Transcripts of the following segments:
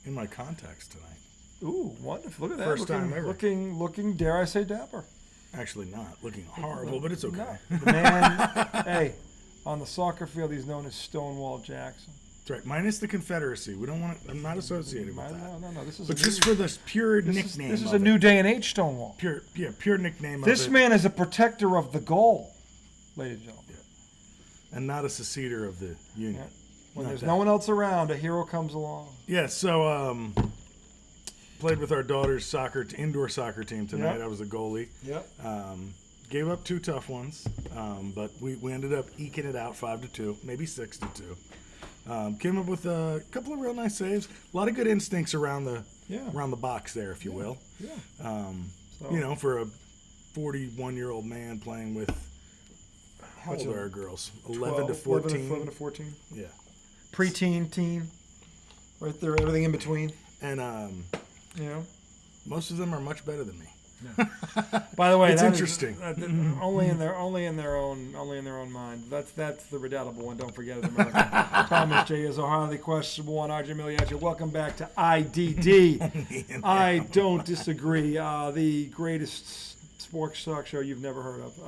in my contacts tonight. Ooh, wonderful! Look at that. First time ever. Looking, dare I say, dapper. Actually, not looking horrible, but it's okay. No. The man, hey, on the soccer field, he's known as Stonewall Jackson. That's right. Minus the Confederacy. We don't want. I'm not associated with that. No. This is. But just for the pure nickname. This is a new day and age Stonewall. Pure nickname. This man is a protector of the goal, ladies and gentlemen. Yeah. And not a seceder of the Union. Yeah. When there's no one else around, a hero comes along. Yeah. So played with our daughter's indoor soccer team tonight. Yep. I was the goalie. Yep. Gave up 2 tough ones, but we ended up eking it out 5-2, maybe 6-2. Came up with a couple of real nice saves. A lot of good instincts around the box there, if you will. Yeah. For a 41-year-old man playing with how old are our girls? 11 to 14. 11 to 14. Yeah. Preteen, teen, right there, everything in between. And most of them are much better than me. Yeah. By the way, it's interesting. Only in their own mind. That's the redoubtable one. Don't forget it, America. Thomas J is a highly questionable one. RJ Miliachi, welcome back to IDD. I don't disagree. The greatest sports talk show you've never heard of.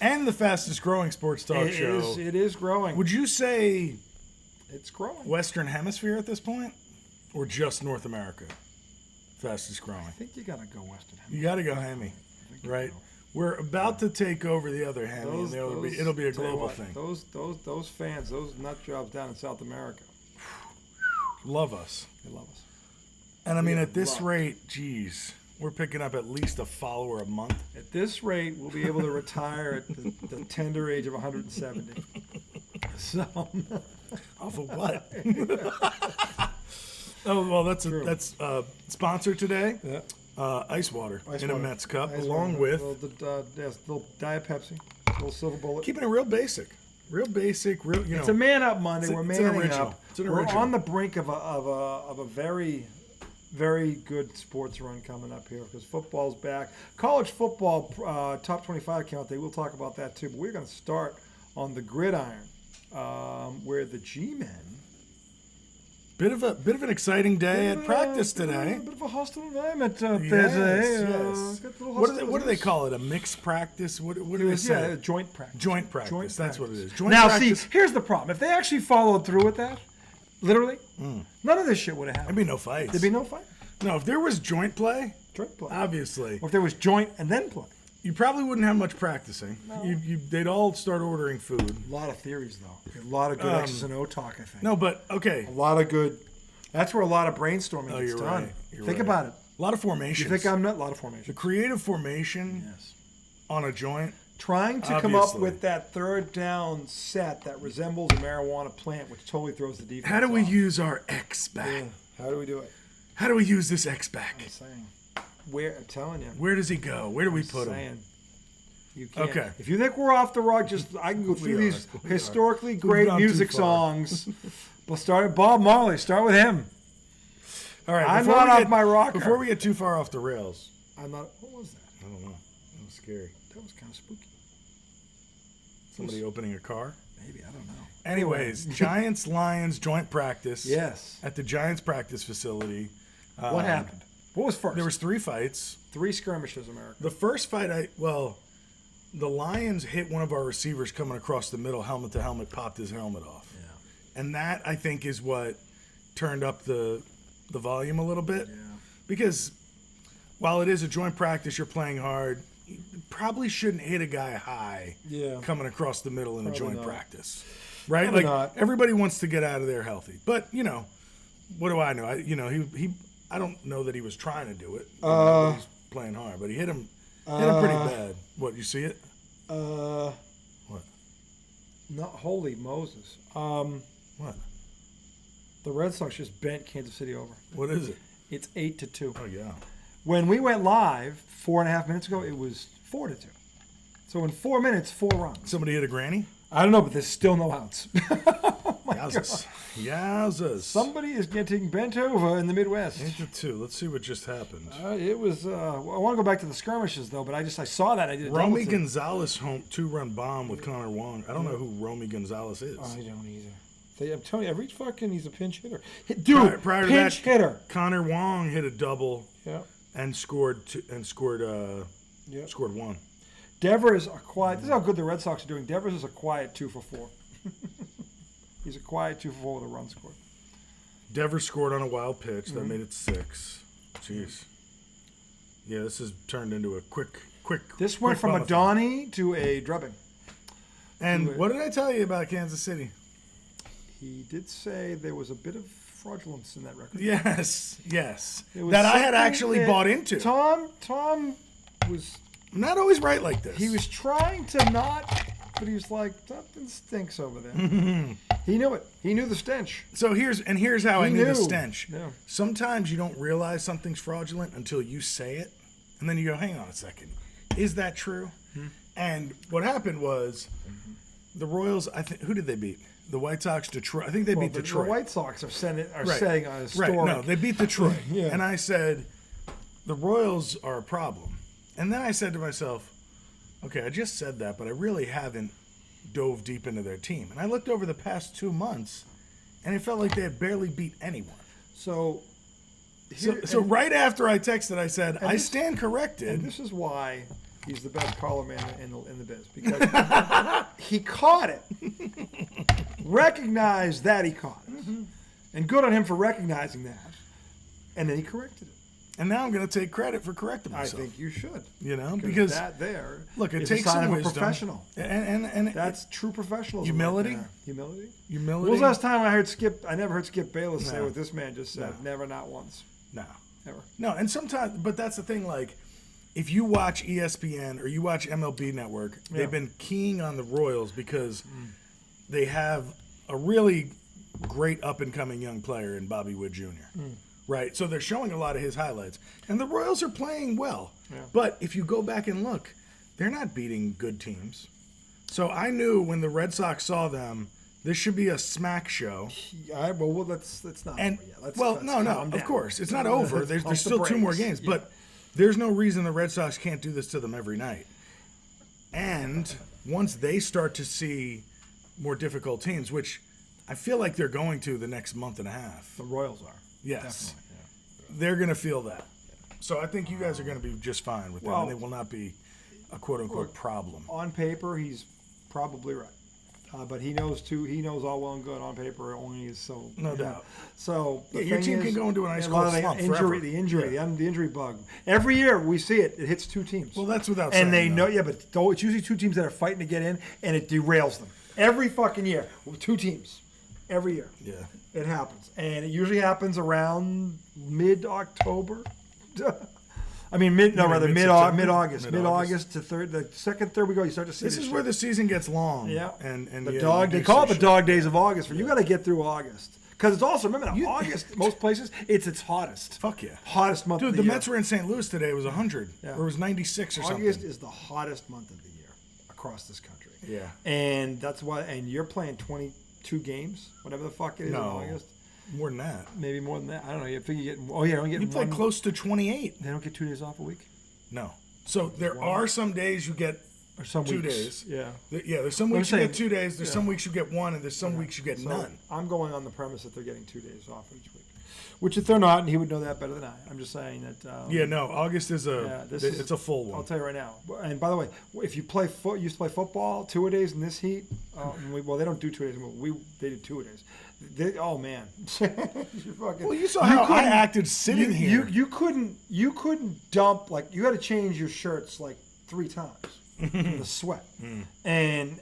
And the fastest growing sports talk show. It is growing. Would you say it's growing? Western Hemisphere at this point, or just North America? Fastest growing. I think you gotta go Western Hemisphere. You gotta go Hemi, right? We're about to take over the other Hemi, and it'll be a global thing. Those fans, those nut jobs down in South America, love us. They love us. And I mean, at this rate, geez, we're picking up at least a follower a month. At this rate, we'll be able to retire at the tender age of 170. So, off of what? Oh, well, that's sponsored today. Yeah. Ice water in a Mets cup, Ice along water. with little Diet Pepsi, little silver bullet. Keeping it real basic. It's a man up Monday. We're manning up. We're on the brink of a very, very good sports run coming up here because football's back. College football top 25 count day. We'll talk about that too. But we're going to start on the gridiron, where the G-men. Bit of an exciting day at practice today. A bit of a hostile environment today. Yes. What do they call it? A mixed practice? What do they say? Yeah, joint practice. Joint practice. That's what it is. Joint now, practice. see, here's the problem. If they actually followed through with that, literally, none of this shit would have happened. There'd be no fights. There'd be no fight. No, if there was joint play, obviously. Or if there was joint and then play. You probably wouldn't have much practicing. No. They'd all start ordering food. A lot of theories, though. A lot of good X's and O talk, I think. No, but, okay. A lot of good. That's where a lot of brainstorming gets done. Right. Think about it. A lot of formations. You think I'm not? A lot of formations. The creative formation on a joint. Trying to come up with that third down set that resembles a marijuana plant, which totally throws the defense How do we off. use our X back? Yeah. How do we do it? How do we use this X back? I'm saying. I'm telling you. Where does he go? Where do we put him? You can't. Okay. If you think we're off the rug, I can go through these historically great music songs. We'll start with Bob Marley. Start with him. All right. I'm not off my rocker. Before we get too far off the rails. I'm not. What was that? I don't know. That was scary. That was kind of spooky. Somebody opening a car? Maybe. I don't know. Anyways, Giants-Lions joint practice. Yes. At the Giants practice facility. What happened? What was first? There was 3 fights. 3 skirmishes, America. The first fight, the Lions hit one of our receivers coming across the middle, helmet to helmet, popped his helmet off. Yeah. And that, I think, is what turned up the volume a little bit. Yeah. Because while it is a joint practice, you're playing hard, you probably shouldn't hit a guy high coming across the middle in a joint practice. Right? Probably not. Everybody wants to get out of there healthy. But, what do I know? I don't know that he was trying to do it. He's playing hard, but he hit him pretty bad. What, you see it? What? Not holy Moses. What? The Red Sox just bent Kansas City over. What is it? It's 8-2. Oh yeah. When we went live 4.5 minutes ago, it was 4-2. So in 4 minutes, 4 runs. Somebody hit a granny? I don't know, but there's still no outs. Yowzers. Yowzers. Somebody is getting bent over in the Midwest. 8-2. Let's see what just happened. It was. I want to go back to the skirmishes though, but I saw that. I did. Romy Gonzalez home 2-run bomb with Connor Wong. I don't know who Romy Gonzalez is. I don't either. I'm telling you, he's a pinch hitter. Dude, prior to pinch that, hitter. Connor Wong hit a double Yeah. and scored one. Devers are quiet. This is how good the Red Sox are doing. Devers is a quiet 2 for 4. He's a quiet 2 for 4 with a run scored. Devers scored on a wild pitch that made it 6. Jeez. Yeah, this has turned into a quick. This went from a Donnie to a drubbing. And what did I tell you about Kansas City? He did say there was a bit of fraudulence in that record. Yes. That I had actually bought into. Tom was not always right like this. He was trying to not, but he was like, something stinks over there. He knew it. He knew the stench. So here's how I knew the stench. Yeah. Sometimes you don't realize something's fraudulent until you say it, and then you go, hang on a second. Is that true? And what happened was the Royals, who did they beat? The White Sox, Detroit. I think they beat Detroit. The White Sox are setting on a historic. Right, no, they beat Detroit. Yeah. And I said, the Royals are a problem. And then I said to myself, okay, I just said that, but I really haven't dove deep into their team. And I looked over the past 2 months, and it felt like they had barely beat anyone. So right after I texted, I said, I stand corrected. And this is why he's the best collar man in the biz, because he caught it, recognized that he caught it, and good on him for recognizing that, and then he corrected it. And now I'm going to take credit for correcting myself. I think you should, because that there. Look, it is takes a sign some of wisdom. A professional, and that's true professionalism. Humility. Right there. Humility. When was the last time I heard Skip? I never heard Skip Bayless say what this man just said. Never, not once. No. Never. No, and sometimes, but that's the thing, like, if you watch ESPN or you watch MLB Network, they've been keying on the Royals because they have a really great up-and-coming young player in Bobby Wood Jr., right? So they're showing a lot of his highlights. And the Royals are playing well. Yeah. But if you go back and look, they're not beating good teams. So I knew when the Red Sox saw them, this should be a smack show. Well, that's not over yet. Of course. It's not over. There's still 2 more games. Yeah. But there's no reason the Red Sox can't do this to them every night. And once they start to see more difficult teams, which I feel like they're going to the next month and a half. The Royals are. Yes. They're going to feel that. So I think you guys are going to be just fine with them, and they will not be a quote-unquote problem. On paper, he's probably right. But he knows too. He knows all well and good. On paper, only is so. No doubt. So your team can go into an ice cold slump forever. The injury bug. Every year we see it. It hits 2 teams. Well, that's without saying. And they know. Yeah, but it's usually 2 teams that are fighting to get in, and it derails them every fucking year. 2 teams, every year. Yeah. It happens, and it usually happens around mid-October. Mid-August to the second, third week you start to see this is where the season gets long. Yeah, and they call it the dog days of August. You got to get through August because it's also August. Most places it's hottest. Fuck yeah, hottest month. Dude, of the Mets were in St. Louis today. It was 100 or it was 96 or something. August is the hottest month of the year across this country. Yeah, and that's why. And you're playing 22 games, whatever the fuck it is in August. More than that. Maybe more than that. I don't know. You figure you get. Oh yeah, you play close to 28. They don't get 2 days off a week. No. So there are some days you get or some 2 weeks. days. Yeah. There's some weeks you get 2 days. There's some weeks you get 1, and there's some weeks you get none. I'm going on the premise that they're getting 2 days off each week, which if they're not, and he would know that better than I. I'm just saying that. August is it's a full one. I'll tell you right now. And by the way, if you used to play football 2 days in this heat. They don't do 2 days. They do 2 days. Oh man! Well, you saw how I acted sitting here. You couldn't dump you had to change your shirts 3 times from the sweat, and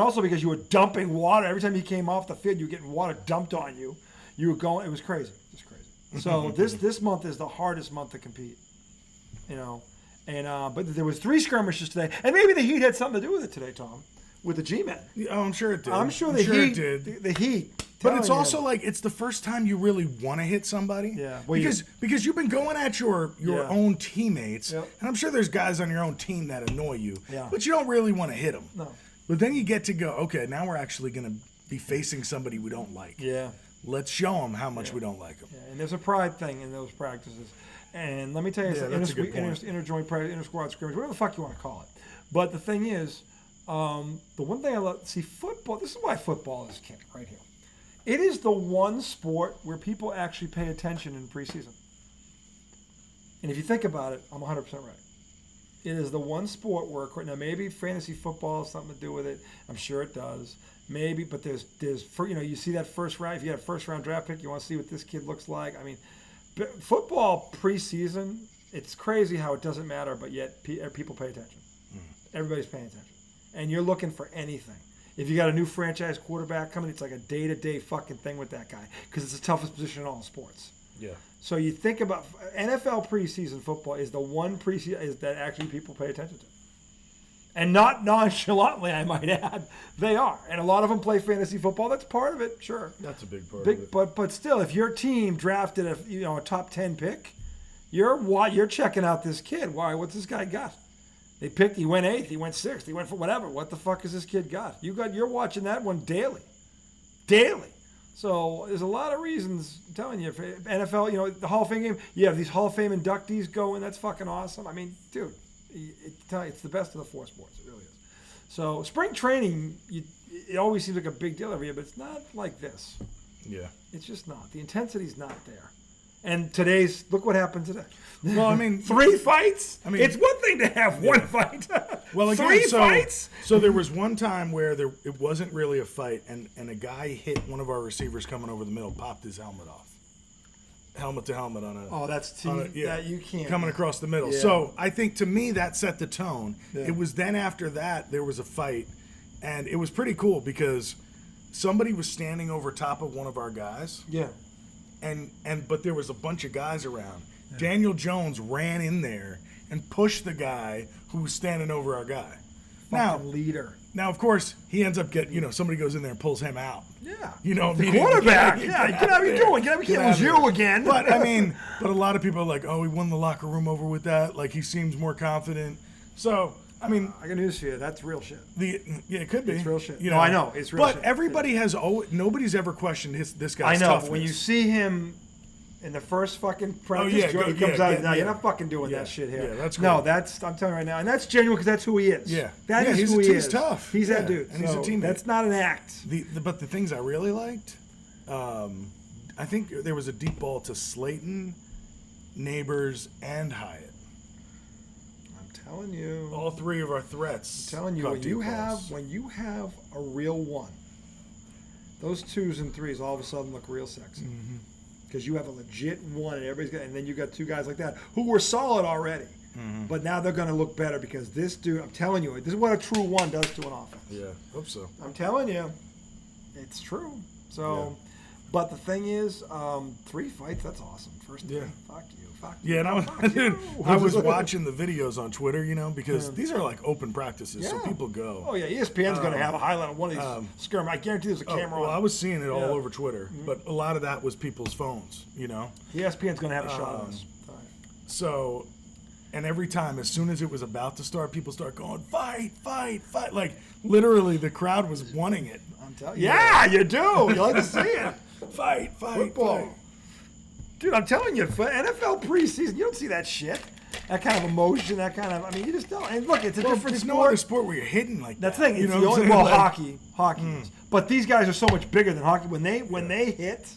also because you were dumping water every time you came off the field. You were getting water dumped on you. You were going. It was crazy. So this month is the hardest month to compete. But there was 3 skirmishes today, and maybe the heat had something to do with it today, Tom. With the G-Men. Oh, I'm sure it did. I'm sure it did. The heat. But it's also it's the first time you really want to hit somebody. Yeah. Because you've been going at your own teammates, Yep. and I'm sure there's guys on your own team that annoy you, Yeah. but you don't really want to hit them. No. But then you get to go, okay, now we're actually going to be facing somebody we don't like. Yeah. Let's show them how much we don't like them. Yeah. And there's a pride thing in those practices. And let me tell you, inter-joint practice, inter-squad scrimmage, whatever the fuck you want to call it. But the thing is, the one thing I love, football, this is why football is king right here. It is the one sport where people actually pay attention in preseason. And if you think about it, I'm 100% right. It is the one sport where, now maybe fantasy football has something to do with it. I'm sure it does. Maybe, but there's you see that first round. If you had a first round draft pick, you want to see what this kid looks like. I mean, football preseason, it's crazy how it doesn't matter, but yet people pay attention. Everybody's paying attention. And you're looking for anything. If you got a new franchise quarterback coming, it's like a day-to-day fucking thing with that guy because it's the toughest position in all sports. Yeah. So you think about NFL preseason football is the one preseason that actually people pay attention to. And not nonchalantly, I might add, they are. And a lot of them play fantasy football. That's part of it, sure. That's a big part of it. But still, if your team drafted a top 10 pick, you're checking out this kid. Why? What's this guy got? He went 8th, he went 6th, he went for whatever. What the fuck has this kid got? You're watching that one daily. So there's a lot of reasons. I'm telling you, for NFL, the Hall of Fame game, you have these Hall of Fame inductees going. That's fucking awesome. I mean, dude, it's the best of the 4 sports. It really is. So spring training, it always seems like a big deal every year, but it's not like this. Yeah. It's just not. The intensity's not there. And look what happened today. Well, I mean, 3 fights? I mean, it's one thing to have one fight. Well, again, 3 fights? So there was one time where it wasn't really a fight, and a guy hit one of our receivers coming over the middle, popped his helmet off. Helmet to helmet on a. Oh, that's that you can't. Coming across the middle. Yeah. So I think to me that set the tone. Yeah. It was then after that there was a fight, and it was pretty cool because somebody was standing over top of one of our guys. Yeah. But there was a bunch of guys around. Yeah. Daniel Jones ran in there and pushed the guy who was standing over our guy. Leader. Now, of course, he ends up somebody goes in there and pulls him out. Yeah. The quarterback. Get out of here doing. Get out of here. It was you again. But a lot of people are like, oh, he won the locker room over with that. Like, he seems more confident. So, I got news for you. That's real shit. It could be. It's real shit. I know. It's real shit. But everybody nobody's ever questioned this guy's toughness. I know. Toughness. But when you see him in the first fucking practice, he comes out. No, you're not fucking doing that shit here. Yeah, that's cool. No, I'm telling you right now. And that's genuine because that's who he is. Yeah. That is who he is. He's tough. He's that dude. And he's a teammate. That's not an act. But the things I really liked, I think there was a deep ball to Slayton, Neighbors, and Hyatt. Telling you, all 3 of our threats. I'm telling you, when you have a real one, those 2s and 3s all of a sudden look real sexy because you have a legit one, and then you got 2 guys like that who were solid already, but now they're going to look better because this dude. I'm telling you, this is what a true one does to an offense. Yeah, hope so. I'm telling you, it's true. So, but the thing is, 3 fights. That's awesome. First, fuck you. Yeah, and I was watching the videos on Twitter, because these are like open practices, so people go. Oh, yeah, ESPN's going to have a highlight on one of these skirm. I guarantee there's a camera on. I was seeing it all over Twitter, but a lot of that was people's phones, ESPN's going to have a shot on this. So, and every time, as soon as it was about to start, people start going, fight, fight, fight. Like, literally, the crowd was wanting it. I'm telling you. Yeah, you do. You like to see it. Fight, football. Fight. Dude, I'm telling you, for NFL preseason, you don't see that shit. That kind of emotion, you just don't. And look, it's a different there's sport. No other sport where you're hitting like that. That's the thing. It's the only, hockey is. But these guys are so much bigger than hockey. When they hit,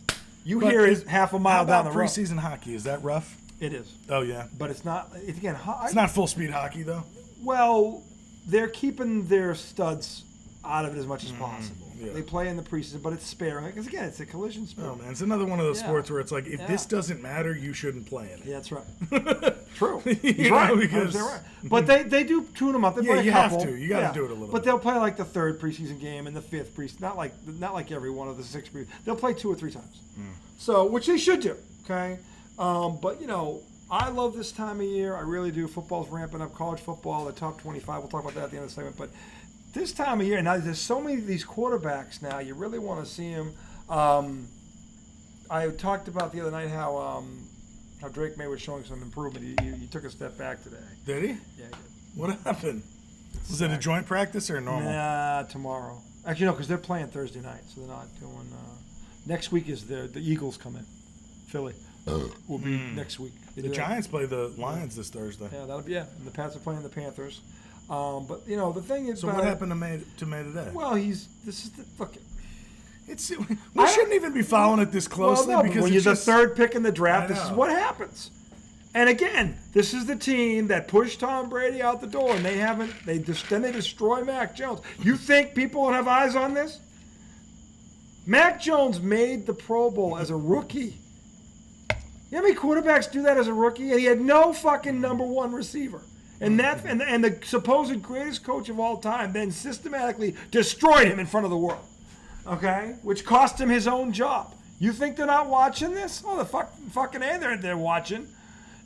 hear it half a mile down the road. Preseason hockey, is that rough? It is. Oh, yeah. But it's not, it's not full speed hockey, though? Well, they're keeping their studs out of it as much as possible. Yeah. They play in the preseason, but it's sparing. Because, again, it's a collision sport. Oh, man. It's another one of those sports where it's like, if this doesn't matter, you shouldn't play in it. Yeah, that's right. True. He's right. Because they're right. But they do tune them up. They play a couple. Have to. You got to do it a little But they'll play like the 3rd preseason game and the 5th preseason. Not like every one of the 6 preseason. They'll play 2 or 3 times. So, which they should do, okay? But, I love this time of year. I really do. Football's ramping up. College football, the top 25. We'll talk about that at the end of the segment. But this time of year, now there's so many of these quarterbacks now, you really want to see them. I talked about the other night how Drake May was showing some improvement. He took a step back today. Did he? Yeah, he did. What happened? Was it a joint practice or normal? Nah, tomorrow. Actually, no, because they're playing Thursday night, so they're not doing. Next week is the Eagles come in. Philly will be next week. The Giants play the Lions this Thursday. Yeah, that'll be And the Pats are playing the Panthers. But the thing is, so what happened to May today? Well, look. we shouldn't even be following it this closely Well, no, because when you're just, the third pick in the draft, I this is know. what happens. And again, this is the team that pushed Tom Brady out the door, and then they destroy Mac Jones. You think people don't have eyes on this? Mac Jones made the Pro Bowl as a rookie. You know how many quarterbacks do that as a rookie? And he had no fucking number one receiver. And the supposed greatest coach of all time then systematically destroyed him in front of the world. Okay? Which cost him his own job. You think they're not watching this? Oh, the fucking A, they're watching.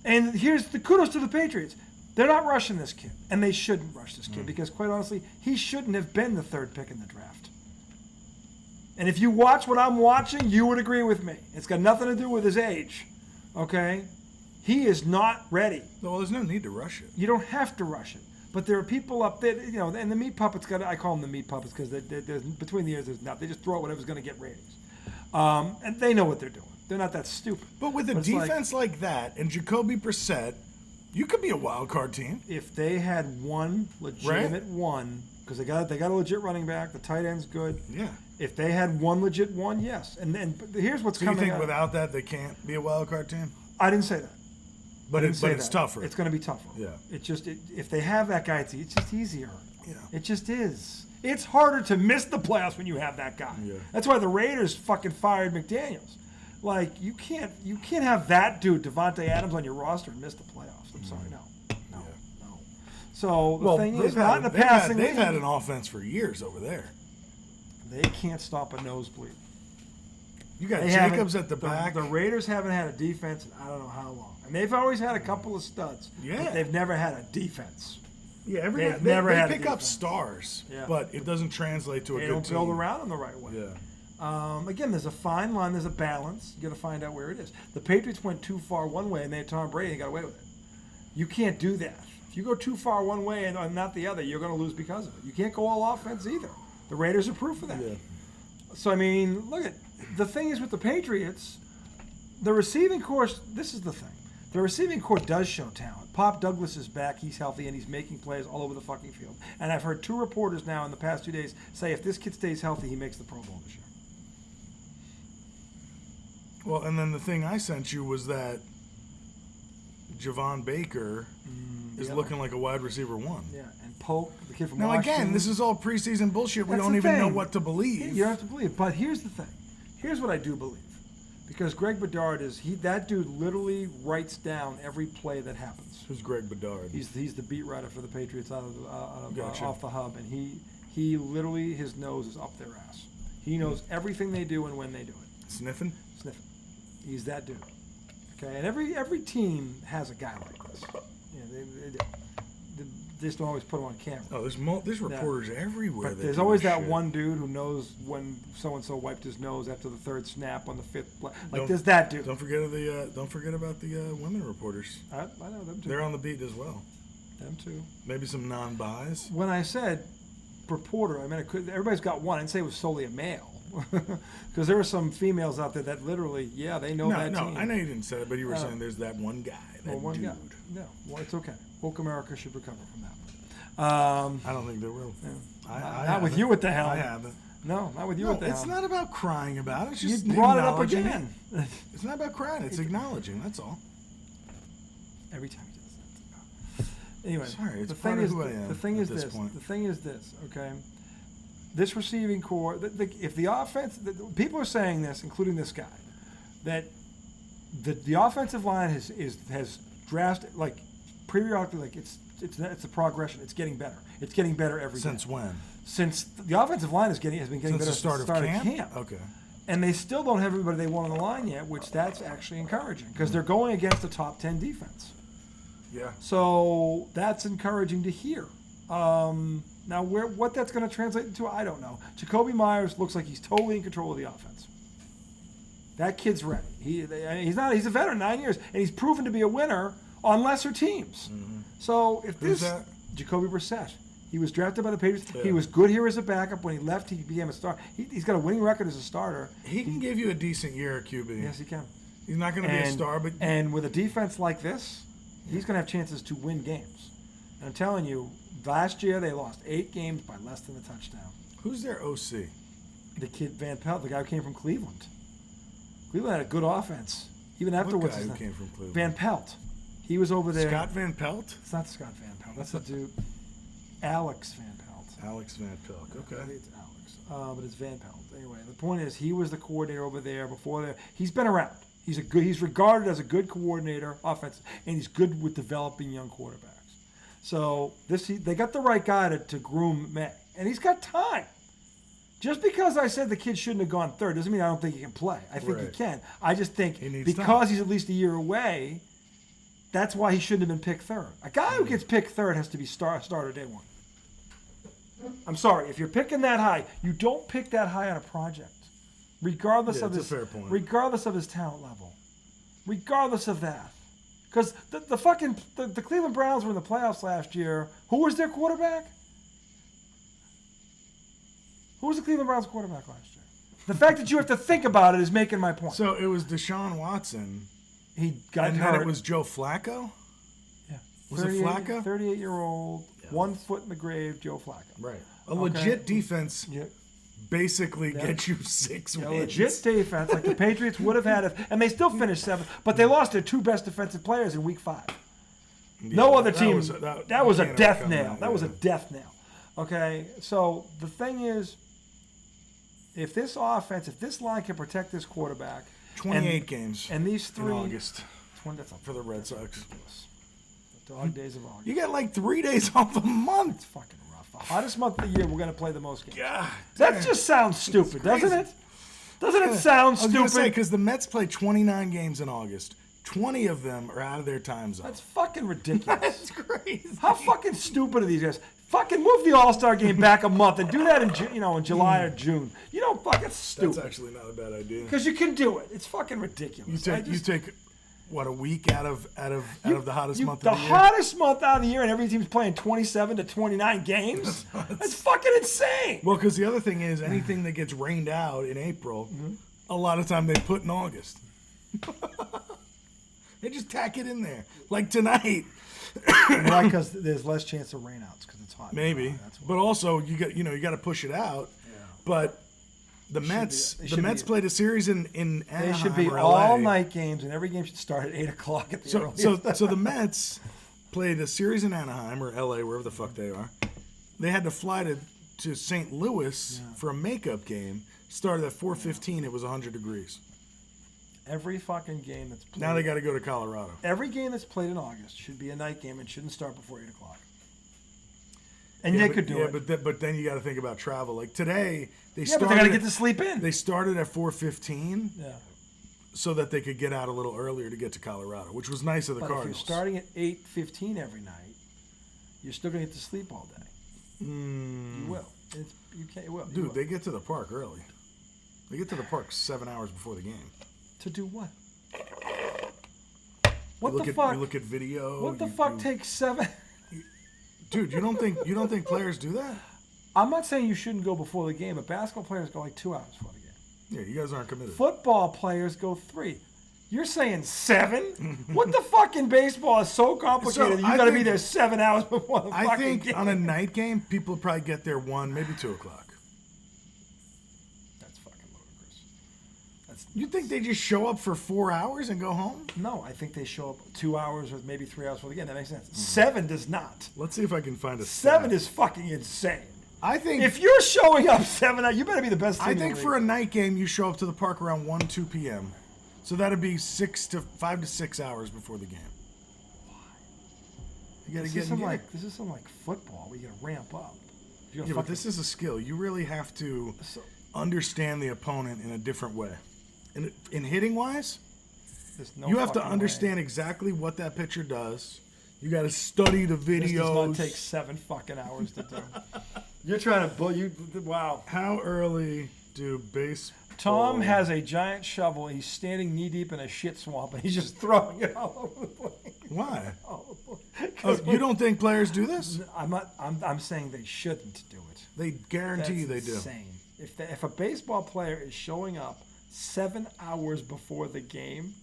And here's the kudos to the Patriots. They're not rushing this kid. And they shouldn't rush this kid because, quite honestly, he shouldn't have been the third pick in the draft. And if you watch what I'm watching, you would agree with me. It's got nothing to do with his age. Okay? He is not ready. Well, there's no need to rush it. You don't have to rush it. But there are people up there, and the meat puppets I call them the meat puppets because between the years there's not. They just throw out whatever's going to get ratings. And they know what they're doing. They're not that stupid. But with a defense like that and Jacoby Brissett, you could be a wild card team. If they had one legitimate one, because they got a legit running back, the tight end's good. Yeah. If they had one legit one, yes. And then here's what's coming. So you think out. without that they can't be a wild card team? I didn't say that. But it's tougher. It's going to be tougher. Yeah. If they have that guy, it's just easier. Yeah. It just is. It's harder to miss the playoffs when you have that guy. Yeah. That's why the Raiders fucking fired McDaniels. Like you can't have that dude Devontae Adams on your roster and miss the playoffs. I'm sorry, no. So the thing is, not in the passing. They've had an offense for years over there. They can't stop a nosebleed. You got Jacobs at the back. The Raiders haven't had a defense in I don't know how long. And they've always had a couple of studs. Yeah. But they've never had a defense. Yeah, they pick up stars, Yeah. but it doesn't translate to a They good don't team. build around them the right way. Yeah. Again, there's a fine line. There's a balance. You got to find out where it is. The Patriots went too far one way, and they had Tom Brady and got away with it. You can't do that. If you go too far one way and not the other, you're going to lose because of it. You can't go all offense either. The Raiders are proof of that. Yeah. So, I mean, look at the thing is with the Patriots, the receiving corps, this is the thing. The receiving corps does show talent. Pop Douglas is back. He's healthy, and he's making plays all over the fucking field. And I've heard 2 reporters now in the past 2 days say if this kid stays healthy, he makes the Pro Bowl this year. Well, and then the thing I sent you was that Javon Baker is looking like a wide receiver 1. Yeah, and Polk, the kid from Now, Washington. again, this is all preseason bullshit. We That's don't the even know thing. what to believe. You don't have to believe. But here's the thing. Here's what I do believe. Because Greg Bedard that dude literally writes down every play that happens. Who's Greg Bedard? He's the beat writer for the Patriots Gotcha. off the hub, and he literally, his nose is up their ass. He knows everything they do and when they do it. Sniffing? Sniffing. He's that dude. Okay, and every team has a guy like this. You know, they just don't always put him on camera. Oh, there's reporters everywhere. But that there's do always this that shit. one dude who knows when so and so wiped his nose after the 3rd snap on the 5th play. Like there's that dude. Don't forget about the women reporters. I know them too. They're on the beat as well. Them too. Maybe some non-buys. When I said reporter, I meant everybody's got one. I didn't say it was solely a male. Because there are some females out there that literally, they know that No, team. I know you didn't say it, but you were saying there's that one guy, that one dude. guy. No, well, it's okay. Woke America should recover from that. I don't think they will. Yeah. I Not with haven't. you at the helm. I haven't. No, not with you No, at the helm. it's not about crying about it. It's You just brought it up acknowledging again. It's not about crying. It's acknowledging. That's all. Every time he does that. Anyway, Sorry, it's the part thing of is, who I am the thing at is this this. point. The thing is this. Okay, this receiving core. If the offense, people are saying this, including this guy, that the offensive line has drastic, like periodically, like it's a progression. It's getting better. It's getting better every day. Since when? Since the offensive line has been getting Since better the start since of the camp? Okay. And they still don't have everybody they want on the line yet, which that's actually encouraging because they're going against a top 10 defense. Yeah. So that's encouraging to hear. Now, what that's going to translate into, I don't know. Jacoby Myers looks like he's totally in control of the offense. That kid's ready. He's a veteran, 9 years, and he's proven to be a winner on lesser teams. Mm-hmm. So if Who's this that? Jacoby Brissett. He was drafted by the Patriots. Yeah. He was good here as a backup. When he left, he became a star. He's got a winning record as a starter. He can give you a decent year at QB. Yes, he can. He's not going to be a star, but And with a defense like this, he's going to have chances to win games. And I'm telling you, last year they lost 8 games by less than a touchdown. who's their OC? The kid Van Pelt, the guy who came from Cleveland. Cleveland had a good offense. Even after What guy who came from Cleveland? Van Pelt. He was over there. Scott Van Pelt? It's not Scott Van Pelt. That's the dude. Alex Van Pelt. Alex Van Pelt. Okay. I think it's Alex, but it's Van Pelt. Anyway, the point is, he was the coordinator over there before there. He's been around. He's regarded as a good coordinator, offensive, and he's good with developing young quarterbacks. So they got the right guy to groom May, and he's got time. Just because I said the kid shouldn't have gone third doesn't mean I don't think he can play. I think he can. I just think because he's at least a year away, that's why he shouldn't have been picked third. A guy who gets picked third has to be starter day one. I'm sorry, if you're picking that high, you don't pick that high on a project, regardless of his talent level, regardless of that. Because the Cleveland Browns were in the playoffs last year. Who was their quarterback? Who was the Cleveland Browns quarterback last year? The fact that you have to think about it is making my point. So it was Deshaun Watson. He got and hurt. then it was Joe Flacco? Yeah. Was it Flacco? 38-year-old, 1 foot in the grave, Joe Flacco. Right. A legit defense Yep. basically gets you 6 wins. A legit defense, like the Patriots would have had, and they still finished 7th, but they lost their 2 best defensive players in Week 5. No other team. That was a death nail. That was a death nail. Okay, so the thing is, if this line can protect this quarterback, 28 games and these 3 in August 20, that's for the Red Sox. The dog days of August. You got like 3 days off a month. It's fucking rough. The hottest month of the year, we're going to play the most games. God, that just sounds stupid, doesn't it? Doesn't it sound stupid? I was going to say, because the Mets play 29 games in August. 20 of them are out of their time zone. That's fucking ridiculous. That's crazy. How fucking stupid are these guys? Fucking move the All-Star game back a month and do that in July or June. You don't fucking stupid. That's actually not a bad idea. Because you can do it. It's fucking ridiculous. You take what, a week out of the hottest month of the year? The hottest month out of the year, and every team's playing 27 to 29 games? That's fucking insane. Well, because the other thing is, anything that gets rained out in April, a lot of time they put in August. They just tack it in there. Like tonight. Right, because there's less chance of rainouts because it's hot. Maybe. But also, you got to push it out. Yeah. But the Mets played a series in Anaheim. They should be all night games, and every game should start at 8 o'clock at the earliest. So the Mets played a series in Anaheim or LA, wherever the fuck they are. They had to fly to St. Louis for a makeup game. Started at 4:15. It was 100 degrees. Every fucking game that's played. Now they got to go to Colorado. Every game that's played in August should be a night game and shouldn't start before 8 o'clock. And they could do it. But then you got to think about travel. Like today, but they got to get to sleep in. They started at 4:15. Yeah. So that they could get out a little earlier to get to Colorado, which was nice of the Cardinals. If you're starting at 8:15 every night, you're still gonna get to sleep all day. You will. You will. Dude, they get to the park early. They get to the park 7 hours before the game. To do what? Fuck? You look at video. What the fuck takes 7? Dude, you don't think players do that? I'm not saying you shouldn't go before the game, but basketball players go like 2 hours before the game. Yeah, you guys aren't committed. Football players go 3. You're saying 7? What the fuck in baseball is so complicated that you got to be there 7 hours before the fucking game? I think on a night game, people probably get there 1, maybe 2 o'clock. That's fucking ludicrous. You think they just show up for 4 hours and go home? No, I think they show up 2 hours or maybe 3 hours before the game. That makes sense. 7 does not. Let's see if I can find a 7 stat. is fucking insane. I think if you're showing up 7 hours, you better be the best team. I think for a night game, you show up to the park around 1, 2 p.m. So that'd be 5 to 6 hours before the game. Why? You gotta This is some like football where you gotta ramp up. But this is a skill. You really have to understand the opponent in a different way. In hitting wise, you have to understand exactly what that pitcher does. You got to study the videos. This does not take 7 fucking hours to do. You're trying to wow. How early do baseball? Tom has a giant shovel. He's standing knee deep in a shit swamp, and he's just throwing it all over the place. Why? You don't think players do this? I'm not. I'm saying they shouldn't do it. They guarantee you they do. Insane. If a baseball player is showing up 7 hours before the game,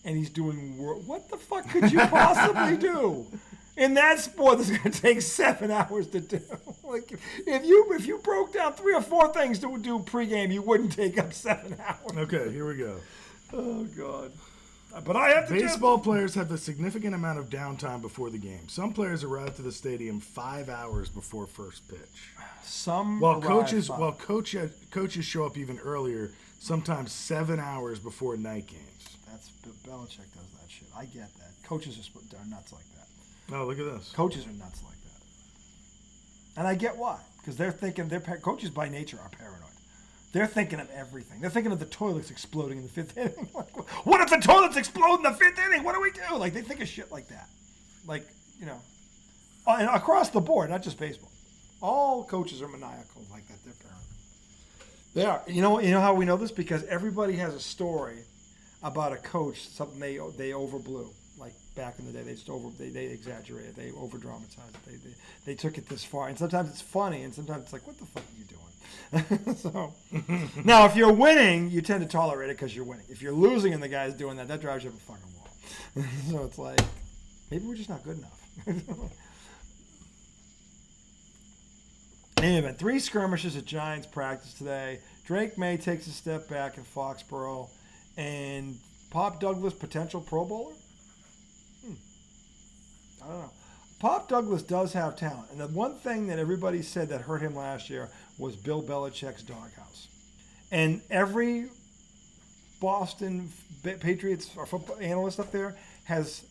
and he's doing what the fuck could you possibly do in that sport that's going to take 7 hours to do? Like, if you broke down 3 or 4 things to do pregame, you wouldn't take up 7 hours. Okay, here we go. Oh, God. But I have to Baseball players have a significant amount of downtime before the game. Some players arrive to the stadium 5 hours before first pitch. While coaches show up even earlier, sometimes 7 hours before night games. That's Belichick does that shit. I get that. Coaches are nuts like that. Oh, look at this. Coaches are nuts like that. And I get why. Because they're thinking, coaches by nature are paranoid. They're thinking of everything. They're thinking of the toilets exploding in the 5th inning. Like, what if the toilets explode in the 5th inning? What do we do? Like, they think of shit like that. Like, and across the board, not just baseball. All coaches are maniacal like that. They're paranoid. They are. You know how we know this? Because everybody has a story about a coach, something they overblew. Like back in the day, they exaggerated, they over dramatized it, they took it this far, and sometimes it's funny, and sometimes it's like, what the fuck are you doing? So now, if you're winning, you tend to tolerate it because you're winning. If you're losing and the guy's doing that drives you up a fucking wall. So it's like, maybe we're just not good enough. In any event, 3 skirmishes at Giants practice today. Drake May takes a step back in Foxborough, and Pop Douglas, potential Pro Bowler? I don't know. Pop Douglas does have talent. And the one thing that everybody said that hurt him last year was Bill Belichick's doghouse. And every Boston Patriots or football analyst up there has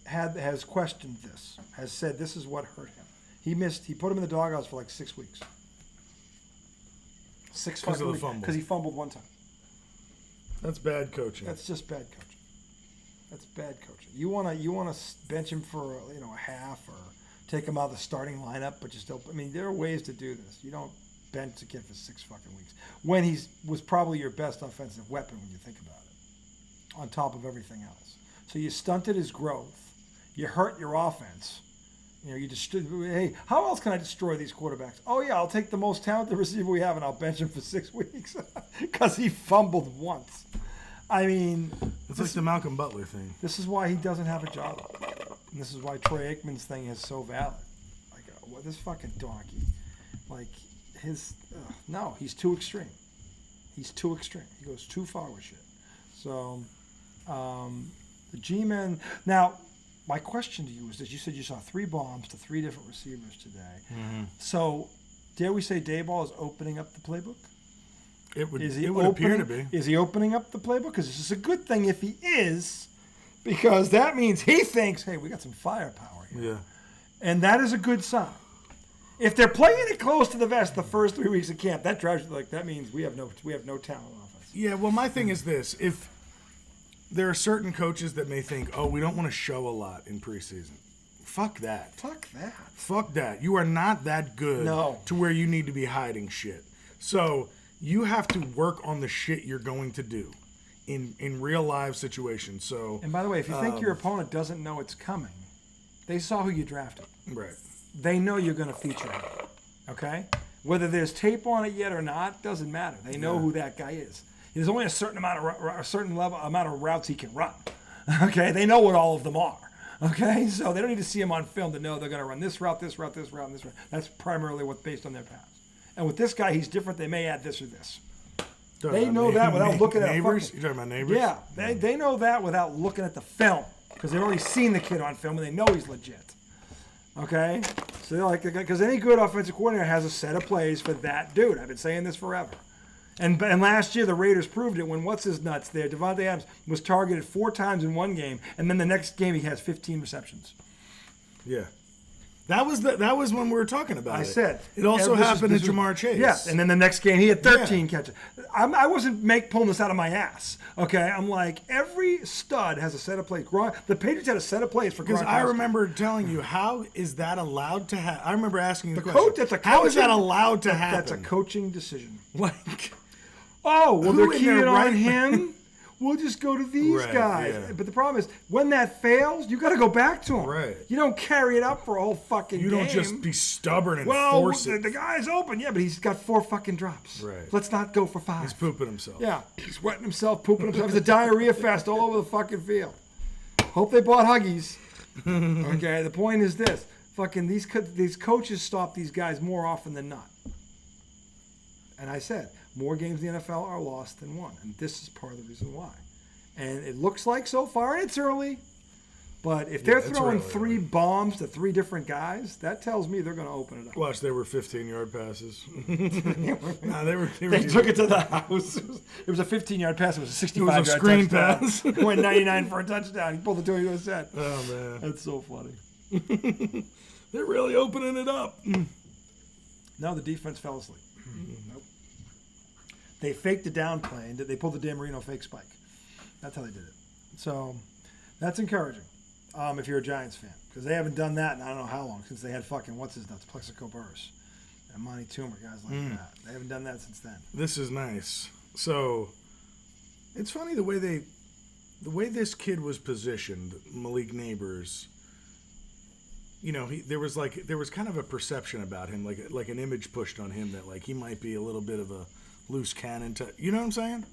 questioned this, has said this is what hurt him. He put him in the doghouse for like 6 weeks. 6 because of the weeks. fumble. Because he fumbled one time. That's bad coaching. That's just bad coaching. That's bad coaching. You wanna bench him for a half or take him out of the starting lineup, but you still. I mean, there are ways to do this. You don't bench a kid for 6 fucking weeks when he was probably your best offensive weapon when you think about it. On top of everything else, so you stunted his growth. You hurt your offense. You hey, how else can I destroy these quarterbacks? Oh yeah, I'll take the most talented receiver we have and I'll bench him for 6 weeks because he fumbled once. I mean, it's like the Malcolm Butler thing. This is why he doesn't have a job. And this is why Troy Aikman's thing is so valid. Like, this fucking donkey. Like, no, he's too extreme. He's too extreme. He goes too far with shit. So, the G-Men. Now, my question to you is that you said you saw 3 bombs to 3 different receivers today. Mm-hmm. So, dare we say Dayball is opening up the playbook? It would appear to be. Is he opening up the playbook? Because this is a good thing if he is, because that means he thinks, hey, we got some firepower here. Yeah. And that is a good sign. If they're playing it close to the vest the first 3 weeks of camp, that drives that means we have no talent on offense. Yeah, well, my thing is this. If there are certain coaches that may think, oh, we don't want to show a lot in preseason. Fuck that. Fuck that. You are not that good to where you need to be hiding shit. So you have to work on the shit you're going to do in real live situations. So, and by the way, if you think your opponent doesn't know it's coming, they saw who you drafted. Right. They know you're going to feature him. Okay? Whether there's tape on it yet or not doesn't matter. They know who that guy is. There's only a certain amount of routes he can run. Okay? They know what all of them are. Okay? So they don't need to see him on film to know they're going to run this route, this route, this route, and this route. That's primarily what's based on their past. And with this guy, he's different. They may add this or this. They know that without looking at neighbors. You're talking about neighbors? Yeah, they know that without looking at the film because they've already seen the kid on film and they know he's legit. Okay, so they're like, because any good offensive coordinator has a set of plays for that dude. I've been saying this forever. And last year the Raiders proved it when what's his nuts there, Devontae Adams was targeted 4 times in one game, and then the next game he has 15 receptions. Yeah. That was when we were talking about it. I said. It also happened to Jamar Chase. Yeah, and then the next game he had 13 catches. I wasn't pulling this out of my ass, okay? I'm like, every stud has a set of plays. The Patriots had a set of plays for Gronkowski. Because I remember telling you, how is that allowed to happen? I remember asking you the question. How is that allowed to happen? That's a coaching decision. Like, they're keying it on him? We'll just go to these guys. Yeah. But the problem is, when that fails, you got to go back to them. Right. You don't carry it up for a whole fucking game. You don't just be stubborn and force it. The guy's open, but he's got 4 fucking drops. Right. Let's not go for 5. He's pooping himself. Yeah. He's wetting himself, pooping himself. It's a diarrhea fest all over the fucking field. Hope they bought Huggies. Okay, the point is this. Fucking these coaches stop these guys more often than not. And I said, more games in the NFL are lost than won. And this is part of the reason why. And it looks like so far, and it's early, but if they're throwing really three bombs to three different guys, that tells me they're going to open it up. Watch, they were 15-yard passes. Nah, They took it to the house. It was a 15-yard pass. It was a 65-yard It was a screen touchdown. pass. He went 99 for a touchdown. He pulled the 2 set. Oh, man. That's so funny. They're really opening it up. No, the defense fell asleep. Nope. They faked the down play, and they pulled the Dan Marino fake spike. That's how they did it. So that's encouraging if you're a Giants fan, because they haven't done that in I don't know how long, since they had fucking what's-his-nuts, Plexico Burress, and Monty Toomer, guys like that. They haven't done that since then. This is nice. So it's funny the way this kid was positioned, Malik Neighbors. You know, there was kind of a perception about him, like an image pushed on him that like he might be a little bit of a loose cannon. You know what I'm saying?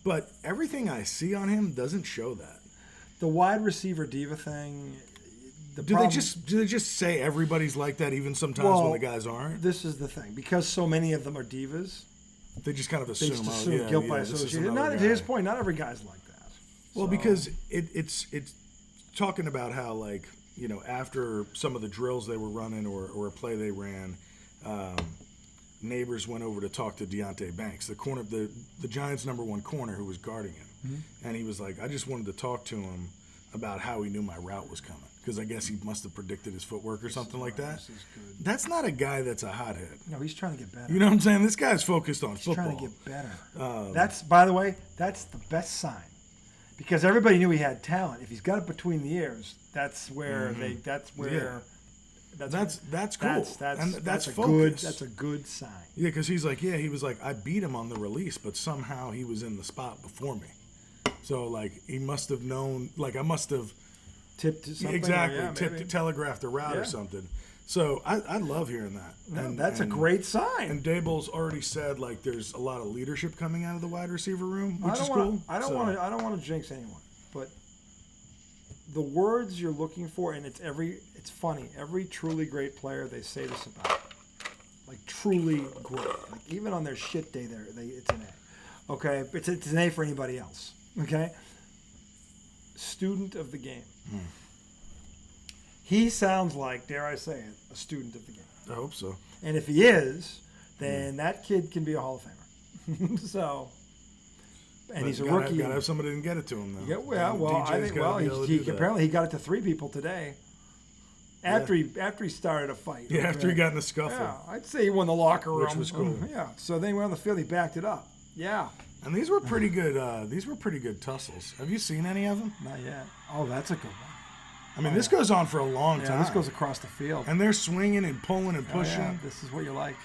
But everything I see on him doesn't show that. The wide receiver diva thing. Do they just say everybody's like that, even sometimes when the guys aren't? This is the thing, because so many of them are divas. They just kind of assume, Guilt by association. Not to his point, not every guy's like that. Well, because it's talking about how, like, you know, after some of the drills they were running or a play they ran, Neighbors went over to talk to Deonte Banks, the Giants' #1 corner who was guarding him. Mm-hmm. And he was like, I just wanted to talk to him about how he knew my route was coming, because I guess he must have predicted his footwork or something like that. This is good. That's not a guy that's a hothead. No, he's trying to get better. You know what I'm saying? This guy's focused on football. He's trying to get better. That's, by the way, that's the best sign, because everybody knew he had talent. If he's got it between the ears, that's where That's cool. That's a good sign. Yeah, because he's like, he was like, I beat him on the release, but somehow he was in the spot before me. So like he must have known, like I must have tipped something. Exactly, telegraphed a route or something. So I love hearing that. No, and that's a great sign. And Dable's already said like there's a lot of leadership coming out of the wide receiver room, which is cool. I don't want to jinx anyone, but the words you're looking for, and it's funny. Every truly great player, they say this about, like truly great. Like even on their shit day, it's an A. Okay, it's an A for anybody else. Okay, student of the game. He sounds like, dare I say it, a student of the game. I hope so. And if he is, then that kid can be a Hall of Famer. So. And he's a rookie. Got to have somebody to get it to him, though. Yeah, apparently he got it to 3 people today. After he started a fight. Yeah, after he got in the scuffle. Yeah, I'd say he won the locker room. Which was cool. Yeah. So then he went on the field. He backed it up. Yeah. And these were pretty good. These were pretty good tussles. Have you seen any of them? Not yet. Oh, that's a good one. I mean, this goes on for a long time. This goes across the field. And they're swinging and pulling and pushing. Yeah. This is what you like.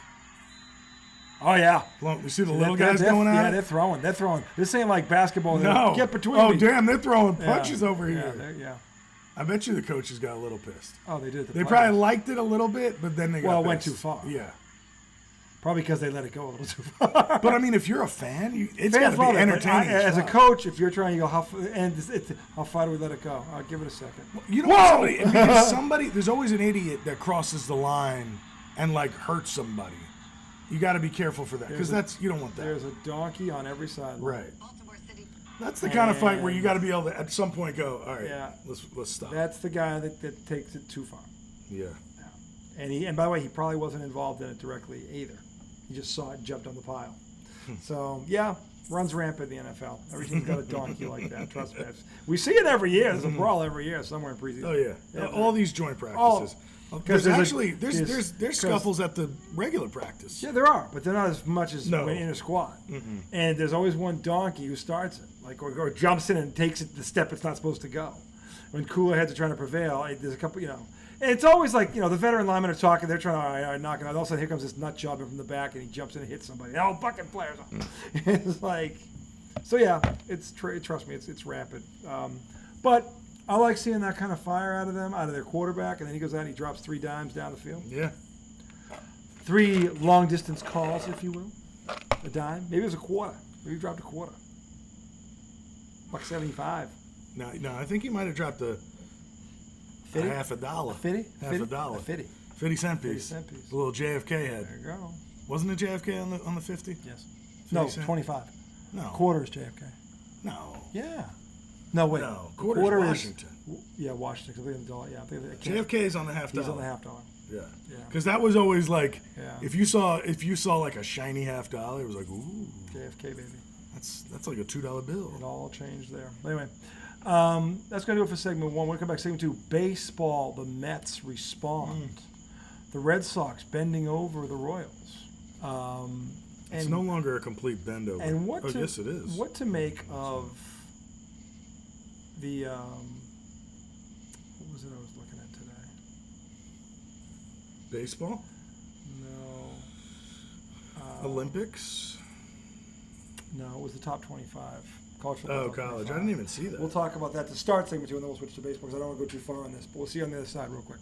Oh, yeah. You see the little guys going at it? Yeah, they're throwing. This ain't like basketball. No. Get between me. Oh, damn, they're throwing punches over here. Yeah. I bet you the coaches got a little pissed. Oh, they did. They probably liked it a little bit, but then they got it went too far. Yeah. Probably because they let it go a little too far. But, I mean, if you're a fan, it's got to be entertaining. As a coach, if you're trying to go, how far do we let it go? I'll give it a second. You know somebody, there's always an idiot that crosses the line and, like, hurts somebody. You got to be careful for that, because you don't want that. There's a donkey on every side. Right. That's the kind of fight where you got to be able to, at some point, go, all right, let's stop. That's the guy that takes it too far. Yeah. And by the way, he probably wasn't involved in it directly either. He just saw it and jumped on the pile. So, runs rampant in the NFL. Every team's got a donkey like that. Trust me. We see it every year. There's a brawl every year somewhere in preseason. Oh, yeah. All these joint practices. Because there's scuffles at the regular practice. Yeah, there are, but they're not as much as in a squad. Mm-hmm. And there's always one donkey who starts it, like or jumps in and takes it the step it's not supposed to go. When cooler heads are trying to prevail, there's a couple, and it's always like, the veteran linemen are talking, they're trying to knock it out. All of a sudden, here comes this nut job from the back, and he jumps in and hits somebody. Oh, fucking players! It's like, so yeah, trust me, it's rapid. But I like seeing that kind of fire out of them, out of their quarterback, and then he goes out and he drops 3 dimes down the field. Yeah. 3 long-distance calls, if you will. A dime. Maybe it was a quarter. Maybe he dropped a quarter. $1.75. No, I think he might have dropped a half a dollar. A fitty? Half a dollar. A fitty. 50 cent piece. 50 cent piece. A little JFK head. There you go. Wasn't it JFK on the 50? Yes. No, 50 cent? 25. No. Quarter is JFK. No. Yeah. No, wait. No. The Quarter's quarter Washington. Yeah, Washington. I think the dollar. Yeah, I think JFK is on the half dollar. He's on the half dollar. Yeah. Yeah. Because that was always like, Yeah. if you saw like a shiny half dollar, it was like, ooh, JFK, baby. that's like a $2 bill. It all changed there. Anyway, that's going to do it for segment one. We'll come back to segment two. Baseball, the Mets respond. The Red Sox bending over the Royals. It's no longer a complete bend over. And what yes, it is. What to make of the, what was it I was looking at today? Baseball? No. Olympics? No, it was the top 25. College football. Oh, top college. 25. I didn't even see that. We'll talk about that to start segment two, and then we'll switch to baseball because I don't want to go too far on this. But we'll see you on the other side real quick.